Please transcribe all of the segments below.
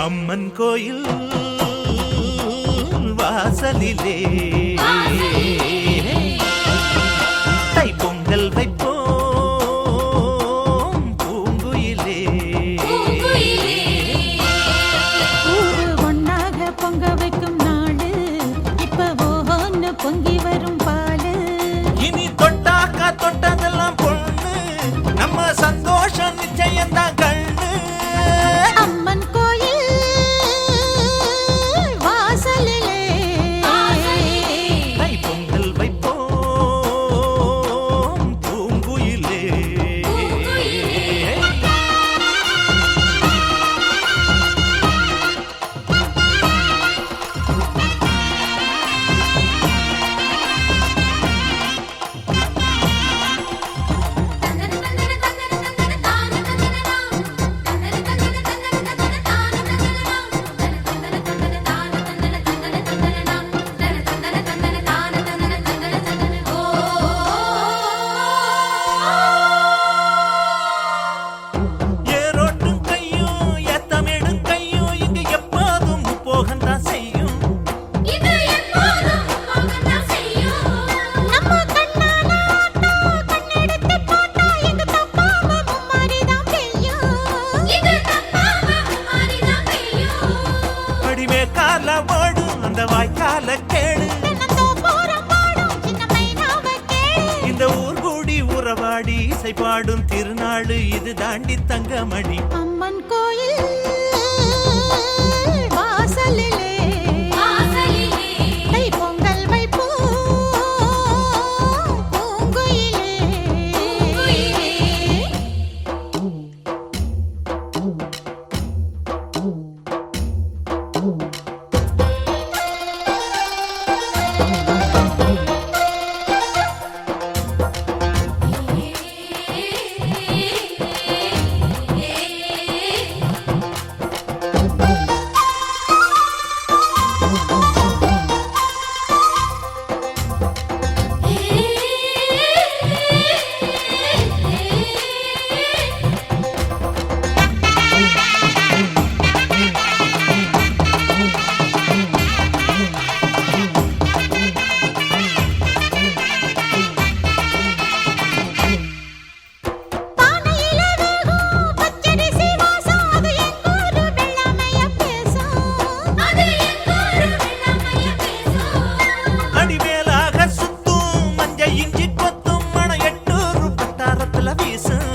அம்மன் கோயில் வாசலிலே தைப்பொங்கல் வைப்போம் பூங்குயிலே. ஊரு ஒன்னாக பொங்க வைக்கும் நாடு இப்ப ஒன்னு பொங்கி வரும் பாலு. இனி தொட்டாக்கா தொட்டதெல்லாம் பொண்ணு நம்ம சந்தோஷம் நிச்சயம்தான் கண்ணு. அம்மன் கோயில் வாசலிலே தைப்பொங்கல் வைப்போம் பூங்குயிலே. ஏரோட்டும் கையும் ஏத்தமிடும் கையும் இங்கு எப்போதும் போகத்தான் செய்யும். நம்ம கண்ணால ஆட்டா கண்ணெடுத்து பார்த்தா எங்க தப்பாம மும்மாரிதான் பெய்யும். அடிமே கால ஓடும் அந்த வாய்க்கால கேளு. தென்னந்தோப்புறம் பாடும் சின்ன மைனாவை கேளு. இந்த ஊர் கூடி உறவாடி இசை பாடும் திருநாள் இது தாண்டி தங்கமணி. அம்மன் கோயில் வாசலிலே தைப்பொங்கல் வைப்போம் பூங்குயிலே. பானையில வேகும் பச்சரிசி வாசம் அது எங்கூரு வெள்ளாமைய பேசும். அடிமேலாக சுத்தும் மஞ்ச இஞ்சி கொத்தும் மணம் 800 பட்டாரத்துல வீசும்.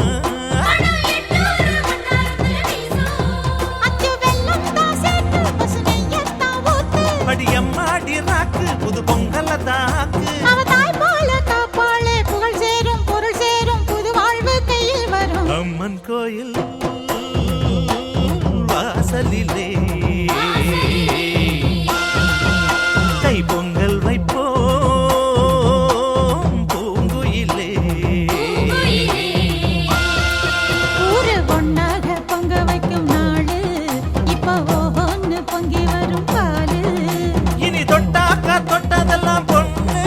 அச்சு வெல்லம் தான் சேர்த்து பசு நெய்யத்தான் ஊத்து. அடியம்மாடி ராக்கு புது பொங்கல தாக்கு. அவ தாய் போல காப்பாளே புகழ் சேரும் பொருள் சேரும் புது வாழ்வு கையில் வரும். அம்மன் கோயில் வாசலிலே தைப்பொங்கல் வைப்போம் பூங்குயிலே. ஊரு ஒன்னாக பொங்க வைக்கும் நாடு இப்ப ஒன்னு பொங்கி வரும் பாலு. இனி தொட்டாக்கா தொட்டதெல்லாம் பொண்ணு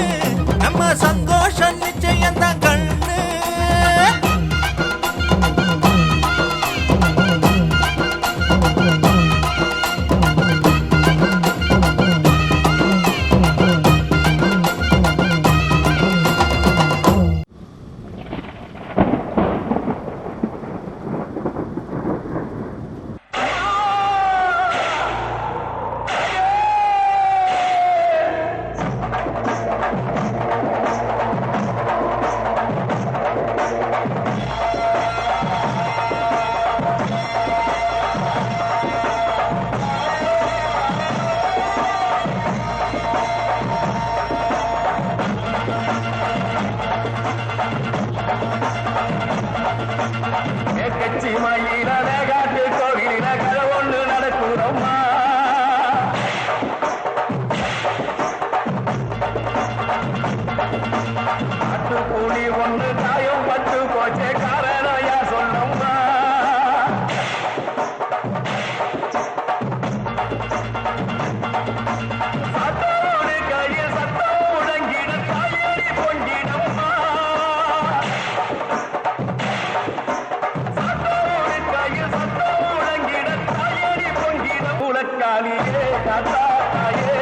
சூளக்காலியே அத்தாத்தாயே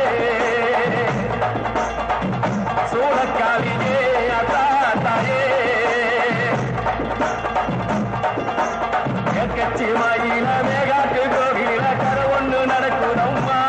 சூளக்காலியே அத்தாத்தாயே கட்சி மாயில மேகாட்டு கோவில கரை ஒண்ணு நடக்குதம்மா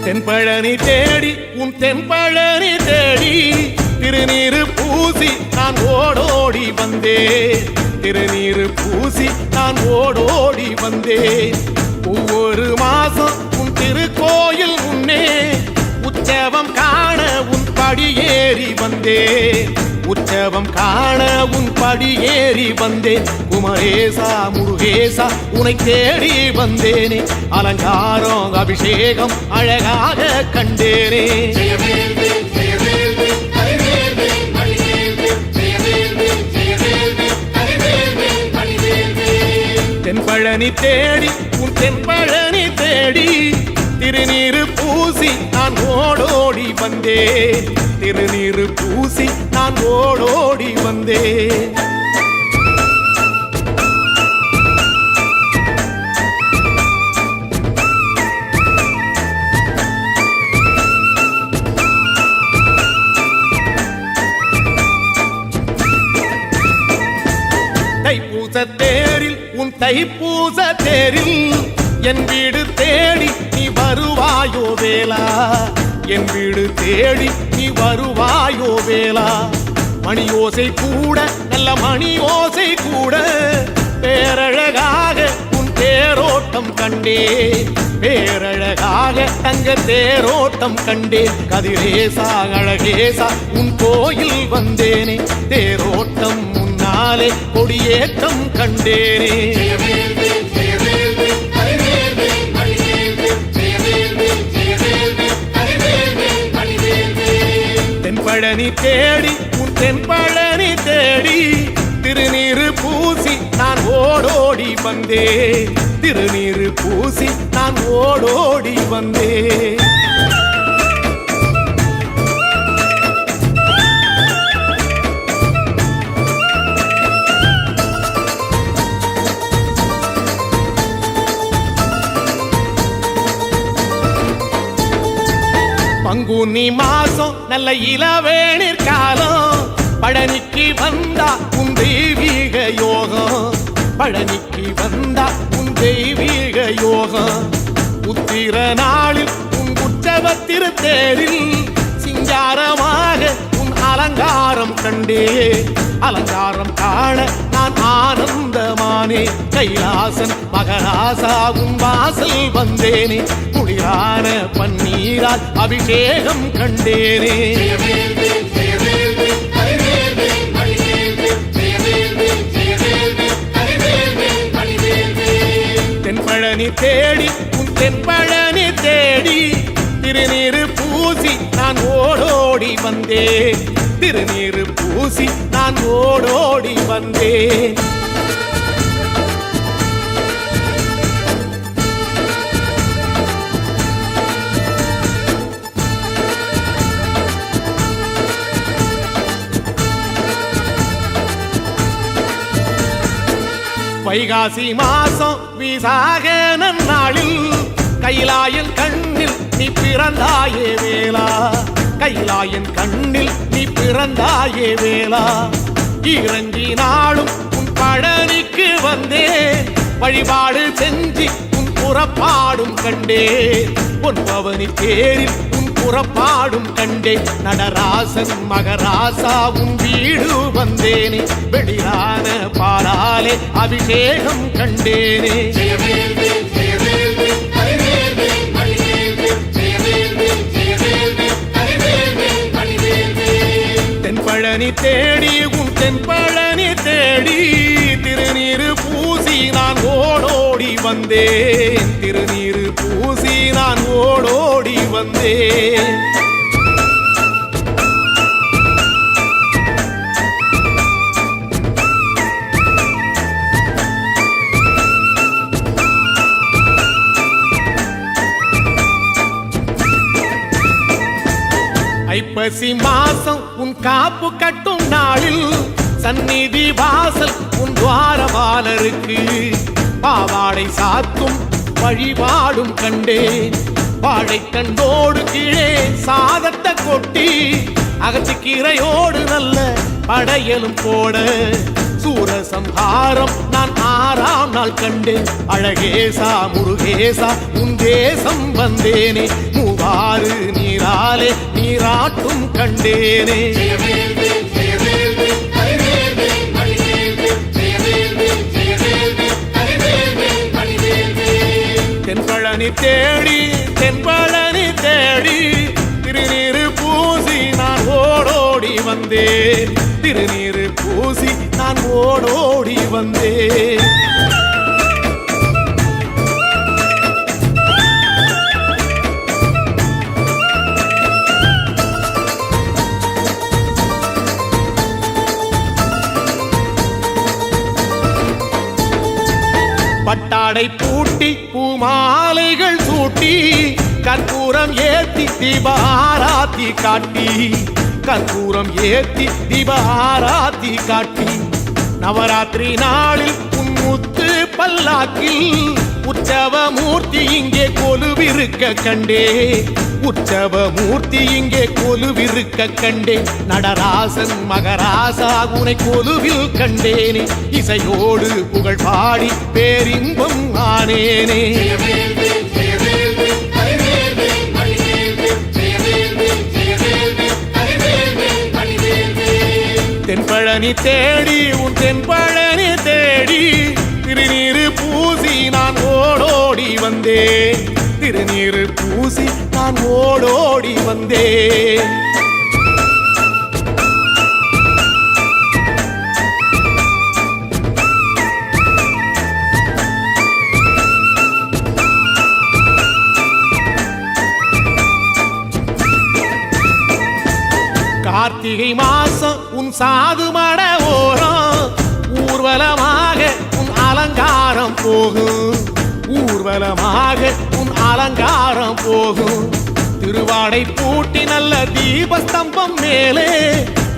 தென்பழனி தேடி உன் தென்பழனி தேடி திருநீரு பூசி நான் ஓடோடி வந்தேன். திருநீரு பூசி நான் ஓடோடி வந்தேன். ஒவ்வொரு மாசம் உன் திருக்கோயில் முன்னே உற்சவம் காண உன் படியேறி வந்தேன். உற்சவம் காண உன் படியேறி வந்தேன். குமரேசா முருகேசா உனை தேடி வந்தேனே. அலங்காரம் அபிஷேகம் அழகாக கண்டேனே. தென்பழனி தேடி உன் தென்பழனி தேடி திருநீரு பூசி நான் ஓடோடி வந்தேன். திருநீரு பூசி நான் ஓடோடி வந்தேன். தேரில் உன் தைப்பூச தேரில் என் வீடு தேடி நீ வருவாயோ வேலா, என் வீடு தேடி நீ வருவாயோ வேலா. மணி ஓசை கூட நல்ல மணி ஓசை கூட பேரழகாக உன் தேரோட்டம் கண்டே, பேரழகாக தங்க தேரோட்டம் கண்டே. கதிரேசா அழகேசா உன் கோயில் வந்தேனே, தேரோட்டம் முன்னாலே கொடியேற்றம் கண்டேனே. தென்பழனி தேடி உன் தென்பழனி தேடி திருநீரு பூசி நான் ஓடோடி வந்தே, திருநீரு பூசி நான் ஓடோடி வந்தே. பங்குனி மாசம் நல்ல இளவேணிற் காலம், பழனிக்கு வந்தா உன் தெய்வீக யோகம், பழனிக்கு வந்தா உன் தெய்வீக யோகம். உத்திர நாளில் உன் உற்சவ திருத்தேரில் சிங்காரமாக உன் அலங்காரம் கண்டே, அலங்காரம் காண நான் ஆனந்தமானே. கைலாசன் மகராசா உன் வாசல் வந்தேனே, குளிரான பன்னீரால் அபிஷேகம் கண்டேனே. தென்பழனி தேடி உன் தென்பழனி தேடி திருநீரு பூசி நான் ஓடோடி வந்தேன், திருநீரு பூசி நான் ஓடோடி வந்தேன். வைகாசி மாசம் விசாக நன்னாளில் கைலாயன் கண்ணில் நீ பிறந்தாயே வேலா, கைலாயன் கண்ணில் நீ பிறந்தாயே வேலா. இறங்கி நாளும் உன் பழனிக்கு வந்தேன், வழிபாடு செஞ்சு உன் புறப்பாடும் கண்டே, உன் பவனி தேரில் உன் புறப்பாடும் கண்டே. நடராசன் மகராசா உன் வீடு வந்தேனே, வெளியான பாலாலே அபிஷேகம் கண்டேனே. தென்பழனி தேடி உன் தென்பழனி தேடி திருநீரு பூசி நான் ஓடோடி வந்தேன், திருநீரு பூசி நான் ஓடோடி வந்தேன். ஐப்பசி மாசம் உன் காப்பு கட்டும் நாளில் சந்நிதி வாசல் உன் துவாரபாலருக்கு பாவாடை சாத்தும் வழிபாடும் கண்டேன். வாழை கண்டோடு கீழே சாதத்தை கொட்டி அகத்திக்கீரையோடு நல்ல படையலும் போட சூரசம்ஹாரம் நான் 6ஆம் நாள் கண்டேன். அழகேசா முருகேசா உன் தேசம் வந்தேனே, மூவாறு நீராலே நீராட்டும் கண்டேனே. தென்பழனி தேடி தென்பழனி தேடி திருநீரு பூசி நான் ஓடோடி வந்தேன், திருநீரு பூசி நான் ஓடோடி வந்தேன். பட்டாடை பூட்டி பூமாலைகள் சூட்டி கற்பூரம் ஏத்தி தீபாராத்தி காட்டி, கற்பூரம் ஏத்தி தீபாராத்தி காட்டி. நவராத்திரி நாளில் உன் முத்து பல்லாக்கில் உற்சவ மூர்த்தி இங்கே கொலுவிருக்க கண்டே, உற்சவ மூர்த்தி இங்கே கொலுவிருக்க கண்டேன். நடராசன் மகராசா உனை கொலுவில் கண்டேனே. இசையோடு புகழ் பாடி பேரின்பம் ஆனேனே. தென்பழனி தேடி உன் தென்பழனி தேடி திருநீரு பூசி நான் ஓடோடி வந்தேன். திருநீரு பூசி நான் ஓடோடி வந்தேன். கார்த்திகை மாசம் உன் சாது மட ஓரம் ஊர்வலமாக உன் அலங்காரம் போகும். ஊர்வலமாக உன் அலங்காரம் போகும். திருவாடை பூட்டி நல்ல தீபஸ்தம்பம் மேலே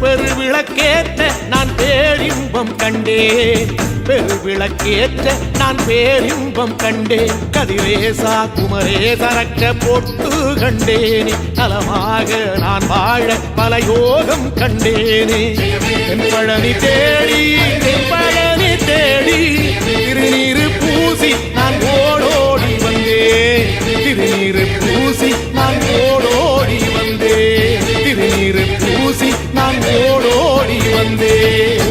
பெருவிளக்கேற்ற நான் பேரின்பம் கண்டேன். பெருவிளக்கேற்ற நான் பேரின்பம் கண்டேன். கதிரேசா குமரேச ரட்ச பொட்டு கண்டேனே. நலமாக நான் வாழ பல யோகம் கண்டேனே. தென்பழனி தேடி தென்பழனி தேடி திருநீரு பூசி நான் ஓடோடி வந்தேன். திருநீரு பூசி நான் ஓடோடி வந்தேன். திருநீரு பூசி நான் ஓடோடி வந்தேன்.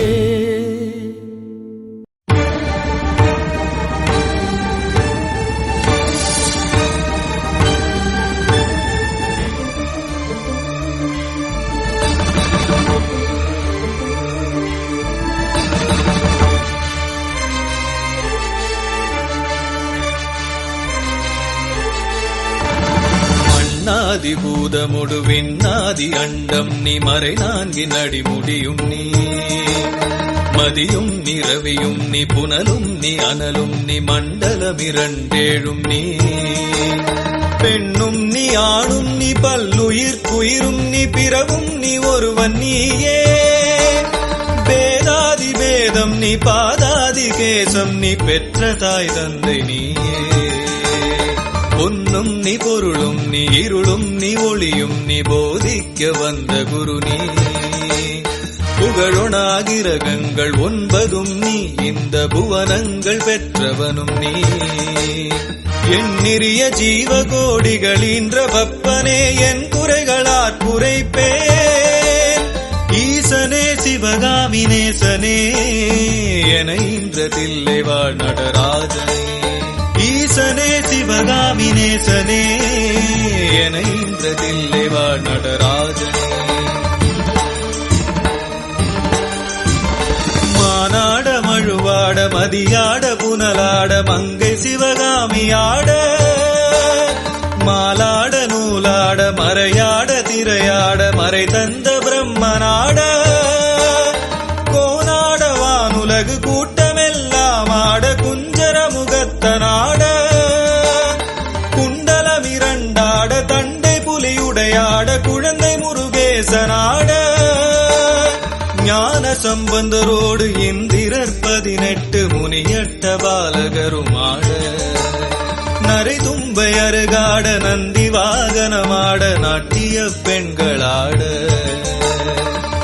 பூதமுடு விண்ணாதி அண்டம் நீ மறை நான்கின் அடிமுடியும் நீ மதியும் நீ ரவியும் நீ புனலும் நீ அனலும் நீ மண்டலம் இரண்டேழும் நீ பெண்ணும் நீ ஆணும் நீ பல்லுயிர் குயிரும் நீ பிறவும் நீ ஒருவன் நீயே பேதாதி பேதம் நீ பாதாதி கேசம் நீ பெற்ற தாய் தந்தை நீயே பொன்னும் நீ பொருளும் நீ இருளும் நீ ஒளியும் நீ போதிக்க வந்த குரு நீ புகழொணாகிரகங்கள் 9 நீ இந்த புவனங்கள் பெற்றவனும் நீ எண்ணிறிய ஜீவகோடிகளீன்ற பப்பனே என் குறைகளாற் குறைப்பேன் ஈசனே சிவகாமி நேசனே என இன்ற தில்லை வாழ் நடராஜனே ஈசனே சிவகாமி நேசனே என இன்ற தில்லை வாழ் நடராஜனே மானாட மழுவாட மதியாட புனலாட மங்கை சிவகாமியாட மாலாட நூலாட மறையாட திரையாட மறை தந்த பிரம்மனாட கோனாட வானுலகு கூட்டமெல்லாம் ஆட குஞ்சர முகத்தனாட குண்டலமிரண்டாட தண்டை புலியுடையாட குழந்தை முருகேசனாட ஞான சம்பந்தரோடு இந்திரர் 18 முனியட்ட பாலகருமாட நரை தும்பை அருகாட நந்தி வாகனமாட நாட்டிய பெண்களாட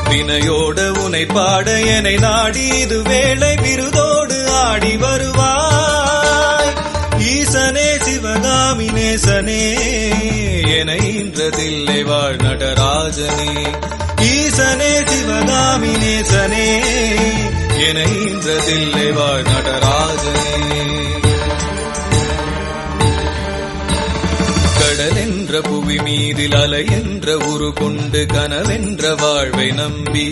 வினையோட உனை பாட எனை நாடி இது வேளை விருதோடு ஆடி வருவாய் ஈசனே சிவகாமி நேசனே என இன்ற தில்லை வாழ் நடராஜனே ஈசனே சிவகாமி நேசனே என இன்ற தில்லை வாழ் நடராஜனே கடலென்ற புவி மீதில் அலை என்ற உரு கொண்டு கனவென்ற வாழ்வை நம்பி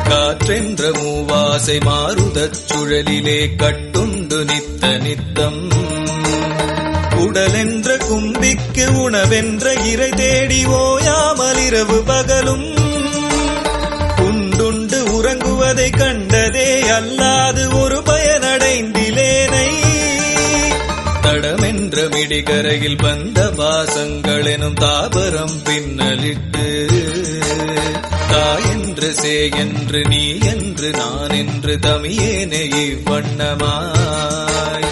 காற்றென்ற மூவாசை மாறுதச் சுழலிலே கட்டுண்டு நித்த நித்தம் உடலென்ற கும்பிக்கு உணவென்ற இறை தேடி ஓயாமல் இரவு பகலும் உண்டுண்டு உறங்குவதை கண்டதே அல்லாது ஒரு பயனடைந்திலேனை தடமென்ற மிடிகரையில் வந்த பாசங்கள் எனும் தாபரம் பின்னலிட்டு தாயென்று சேயென்று நீ என்று நான் என்று தமியேனே இவ்வண்ணமாய்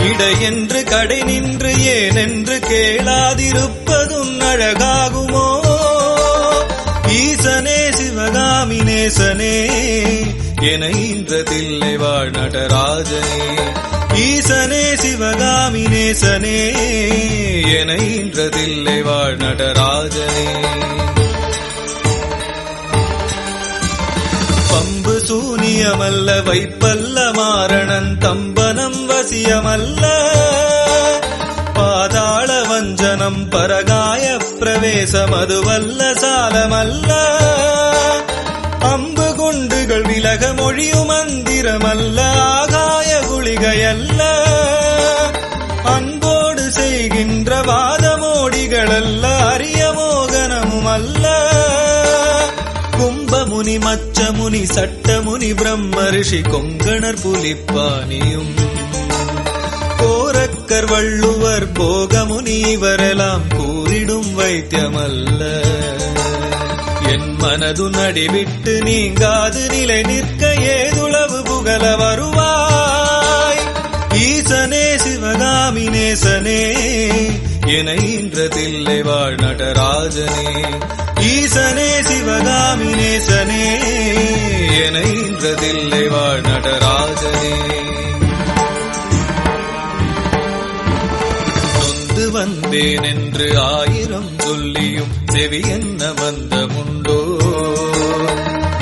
இடையென்று கடை நின்று ஏனென்று கேளாதிருப்பது நேசனே என ஈன்றதில்லை வாழ் நடராஜனே ஈசனே சிவகாமி நேசனே என ஈன்றதில்லை வாழ் நடராஜனே பம்பு சூனியமல்ல வைப்பல்ல மாரணன் தம்பனம் வசியமல்ல பாதாள வஞ்சனம் பரகாய பிரவேசம் அதுவல்ல சாலமல்ல அம்பு குண்டுகள் விலக மொழியும் மந்திரமல்ல ஆகாய குளிகையல்ல அன்போடு செய்கின்ற வாதமோடிகளல்ல அரிய மோகனமும் அல்ல கும்பமுனி மச்சமுனி சட்டமுனி பிரம்ம ரிஷி கொங்கணர் புலிப்பானியும் கோரக்கர் வள்ளுவர் போகமுனி இவரெல்லாம் கூறிடும் வைத்தியமல்ல என் மனது நடிவிட்டு நீங்காது நிலை நிற்க ஏதுளவு புகழ வருவாய் ஈசனே சிவகாமி நேசனே என ஈன்றதில்லை வாழ் நடராஜனே ஈசனே சிவகாமி நேசனே என ஈன்றதில்லை வாழ் நடராஜனே வந்தேன் என்று ஆயிரம் சொல்லியும் செவி என்ன வந்தமுண்டோ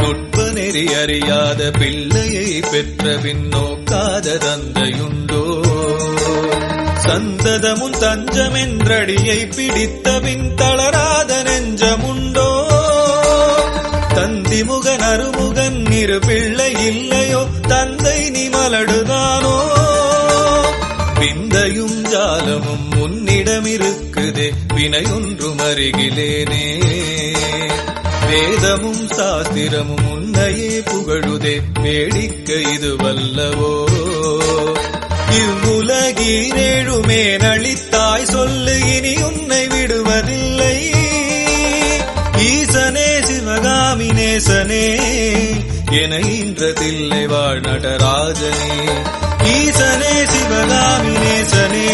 நுட்ப நெறி அறியாத பிள்ளையை பெற்ற பின் நோக்காத தந்தையுண்டோ சந்ததமும் தஞ்சமென்றடியை பிடித்த பின் தளராத நெஞ்சமுண்டோ தந்திமுகன் அருமுகன் இரு பிள்ளை இல்லையோ தந்தை நீ மலடுதானோ விந்தையும் ஜாலமும் உன்னிடமிருக்குதே வினையொன்றும் அருகிலேனே வேதமும் சாஸ்திரமும் உன்னையே புகழுதே வேடிக்கை இது வல்லவோ இவ்வுலகீரேழுமே நளித்தாய் சொல்லு இனி உன்னை விடுவதில்லை ஈசனே சிவகாமி நேசனே என ஈன்றதில்லை வாழ் நடராஜனே ஈசனே சிவகாமி நேசனே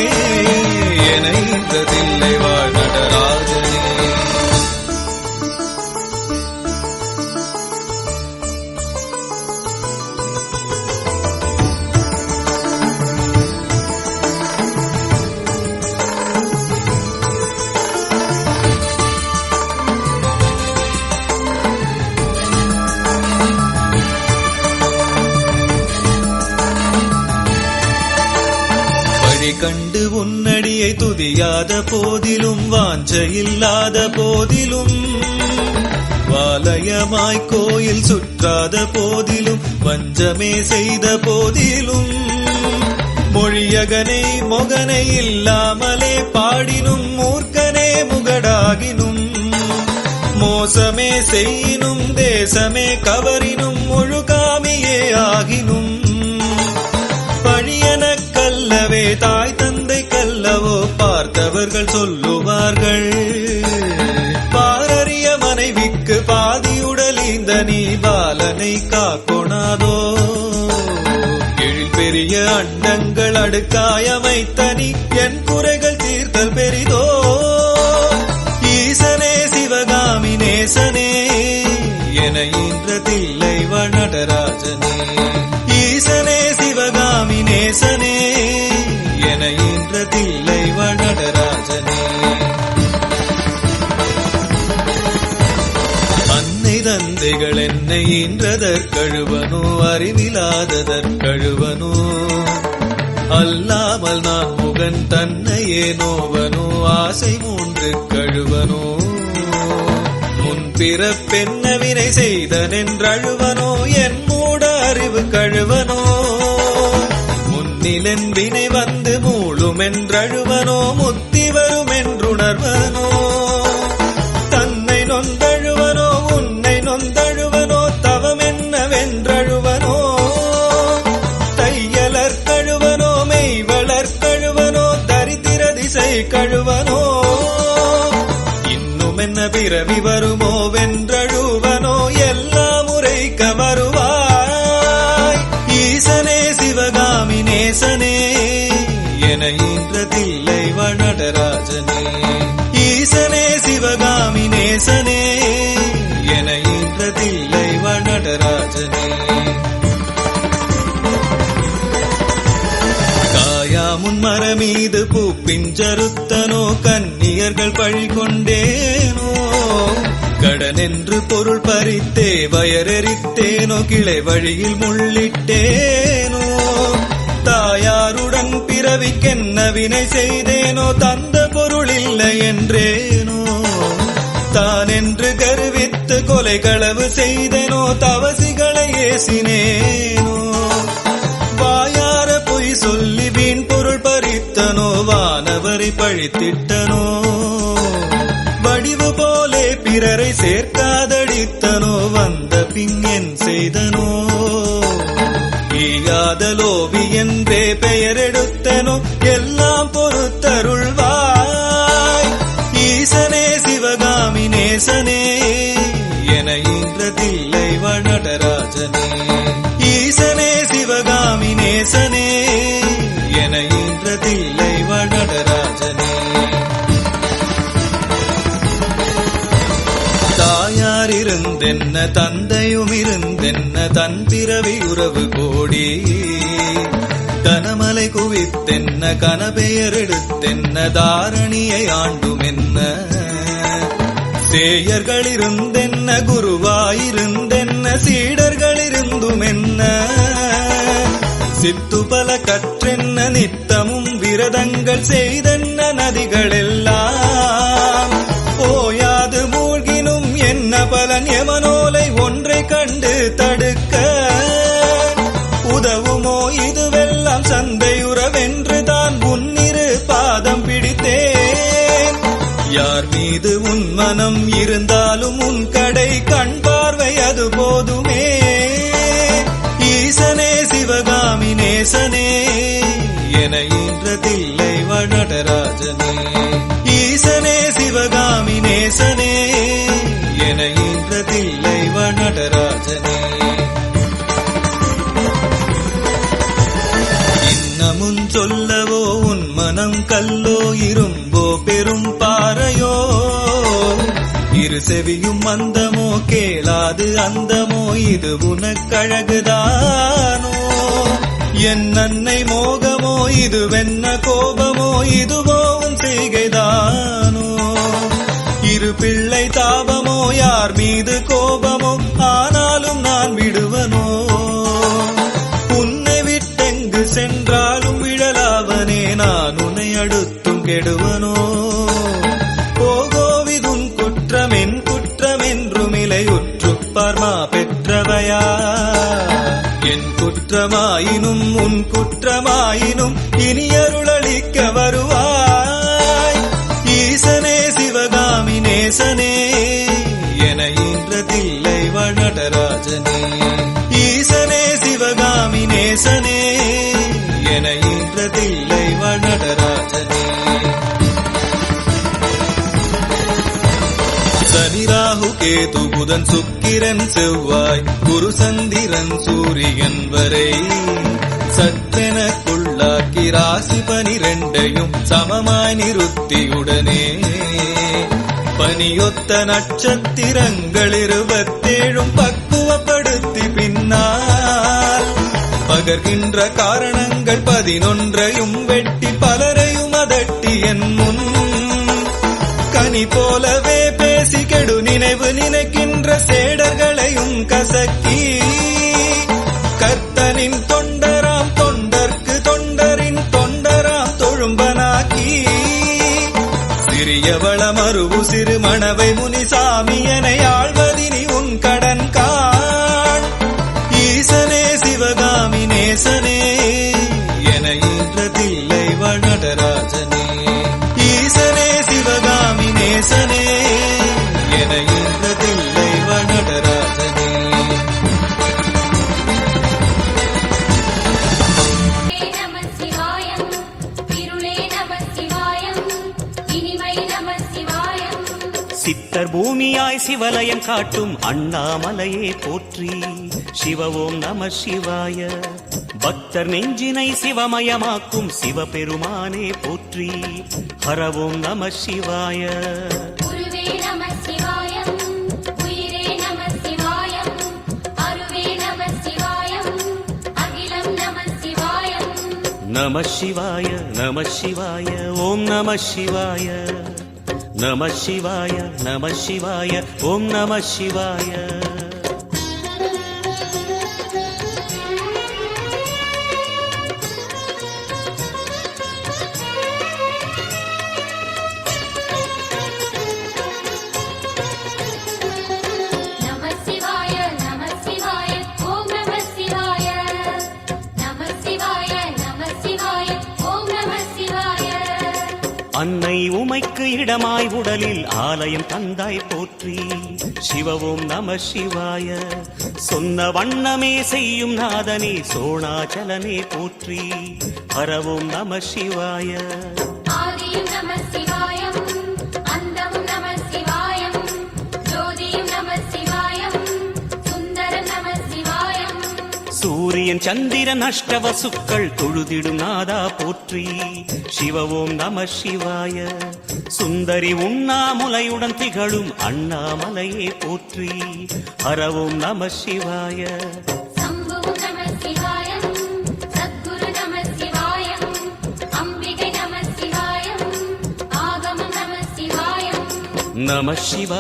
என ஈன்றதில்லை வாழ் நடராஜனே கண்டு உன்னடியை துதியாத போதிலும் வாஞ்சையில்லாத போதிலும் வாலயமாய் கோயில் சுற்றாத போதிலும் வஞ்சமே செய்த போதிலும் மொழியகனை மொகனை இல்லாமலே பாடினும் மூர்க்கனே முகடாகினும் மோசமே செய்யினும் தேசமே கவரினும் முழுகாமியே ஆகினும் பழியன கல்லவே தாய் தந்தை கல்லவோ பார்த்தவர்கள் சொல்லுவார்கள் பாரறிய மனைவிக்கு பாதியுடல் இந்த நீ பாலனை காக்கொணாதோ எழில் பெரிய அண்டங்கள் அடுக்காயமைத்தனி என் குறைகள் தீர்த்தல் பெரிதோ ஈசனே சிவகாமி நேசனே என ஈன்றதில்லை வாழ் நடராஜனே ஈசனே சிவகாமி நேசனே என ஈன்றதில்லை வாழ் நடராஜனே அன்னை தந்தைகள் என்னை ஈன்றதற்கழுவனோ அறிவிலாததற்கழுவனோ அல்லாமல் நான் முகன் தன்னையே நோவனோ ஆசை மூன்று கழுவனோ முன்பிறப்பென்ன வினை செய்தனென்றழுவனோ என் மூட அறிவு கழுவனோ முன்னிலன் வினை வந்து மூழுமென்றழுவனோ முத்தி வருமென்றுணர்வனோ தன்னை நொந்தழுவனோ உன்னை நொந்தழுவனோ தவமென்னவென்றழுவனோ தையலர் கழுவனோ மெய்வளர் கழுவனோ தரித்திர திசை கழுவனோ இன்னும் என்ன பிறவி வருமோ வென்றழுவனோ எல்லா முறை கவருவாய் ஈசனே சிவகாமி நேசனே என ஈன்றதில்லை வாழ் நடராஜனே ஈசனே சிவகாமி நேசனே என ஈன்றதில்லை வாழ் நடராஜனே பிஞ்சறுத்தனோ கன்னியர்கள் பழி கொண்டேனோ கடனென்று பொருள் பறித்தே வயரெறித்தேனோ கிளை வழியில் முள்ளிட்டேனோ தாயாருடன் பிறவிக்கென்ன வினை செய்தேனோ தந்த பொருள் இல்லை என்றேனோ தானென்று கருவித்து கொலை களவு செய்தேனோ தவசிகளை ஏசினேனோ வாயார பொய் சொல்லி வீண் பொருள் பறித்தனோ வானவரை பழித்திட்டனோ வடிவு போலே பிறரை சேர்க்காதடித்தனோ வந்த பின் செய்தனோ ஈயாதலோபி என்றே பெயரெடுத்தனோ எல்லாம் பொறுத்தருள்வாய் ஈசனே சிவகாமி நேசனே என ஈன்றதில்லை நடராஜனே ஈசனே சிவகாமி நேசனே என ஈன்றதில்லை நடராஜனே தாயார் இருந்தென்ன தந்தையும் இருந்தென்ன தன் பிறவி உறவு கோடி கனமலை குவித்தென்ன கனபெயர் எடுத்தென்ன தாரணியை ஆண்டுமென்ன சேயர்கள் இருந்தென்ன குருவாயிருந்தென்ன சீடர்கள் இருந்துமென்ன சித்து பல கற்றென்ன நித்தமும் விரதங்கள் செய்தென்ன நதிகளெல்லாம் ஓயாது மூழ்கினும் என்ன பலன் எமனோலை ஒன்றை கண்டு தடுக்க உதவுமோ இதுவெல்லாம் சந்தையுறவென்று தான் உன்னிரு பாதம் பிடித்தேன் யார் மீது உன் மனம் இருந்தாலும் உன் கடை கண் பார்வை அது போதுமே ஈசனே சிவகாமி நேசனே என ஈன்றதில்லை நடராஜனே ஈசனே சிவகாமி நேசனே என ஈன்றதில்லை நடராஜனே இன்னமும் சொல்லவோ உன் மனம் கல்லோ இரும்போ பெரும் பாறையோ இரு செவியும் மந்தமோ கேளாது அந்தமோ இது உனக்கழகுதானோ என் அன்னை மோகமோ இது வெண்ண கோபமோ இதுவோ உன் செய்கைதானோ இரு பிள்ளை தாபமோ யார் மீது கோபமோ ஆனாலும் நான் விடுவனோ உன்னை விட்டெங்கு சென்றாலும் விழலாவனே நான் உன்னை அடுத்தும் கெடுவனோ போகோவிதுன் குற்றமென் குற்றமென்றுமிலை உற்றுப்பார்மா பெற்றவையா என் குற்றமாயினும் உன் குற்றமாயினும் இனி அருளளிக்க வருவாய் ஈசனே சிவகாமி நேசனே என ஈன்றதில்லை நடராஜனே ஈசனே சிவகாமி நேசனே என ஈன்றதில்லை நடராஜனே சனி ராகு கேது புதன் சுக்கிரன் செவ்வாய் குரு சந்திரன் சூரியன் வரை சற்றெனக்குள்ளாக்கி ராசி 12 சமமாய் நிறுத்தியுடனே பனியொத்த நட்சத்திரங்கள் 27 பக்குவப்படுத்தி பின்னால் பகர்கின்ற காரணங்கள் 11 வெட்டி பலரையும் அதட்டி என் முன் கனி போலவே பேசி கெடு நினைவு நினைக்கின்ற சேடர்களையும் கசக்கி கர்த்தனின் தொண்டராம் தொண்டர்க்கு தொண்டரின் தொண்டராம் தொழும்பனாக்கி சிறியவள மருவு சிறு மணவை முனிசாமி என ஆழ்வதினி உன் கடன் காண் ஈசனே சிவகாமி நேசனே என ஈன்றதில்லை நடராஜனே ஈசனே சிவகாமி நேசனே என ஈன்றதில்லை நடராஜனே சித்தர் பூமியாய் சிவலயம் காட்டும் அண்ணாமலையே போற்றி சிவவோம் நம சிவாய பக்தர் நெஞ்சினை சிவமயமாக்கும் சிவபெருமானே போற்றி ஹரவோம் நம சிவாய நம சிவாய நம சிவாய ஓம் நம சிவாய நம சிவாய நம சிவாய ஓம் நம சிவாய நம சிவாய நம சிவாய ஓம் நம சிவாய நம சிவாய நம சிவாய ஓம் நம சிவாய அன்னை உமைக்கு இடமாய் உடலில் ஆலயம் தந்தாய் போற்றி சிவவோம் நம சிவாய சொன்ன வண்ணமே செய்யும் நாதனே சோணாச்சலனே போற்றி ஹரவோம் நம சிவாய ஆதியும் நம சிவாயம் அந்தமும் நம சிவாயம் ஜோதியும் நம சிவாயம் சுந்தர நம சிவாயம் சூரியன் சந்திரன் அஷ்டவசுக்கள் தொழுதிடும் நாதா போற்றி சிவவோம் நம சிவாய சுந்தரி உண்ணாமுலையுடன் திகழும் அண்ணாமலையே போற்றி ஹரவோம் நம சிவாய சம்புவும் நம சிவாயம் சத்குரு நம சிவாயம் அம்பிகை நம சிவாயம் ஆகமம் நம சிவாயம் நம சிவ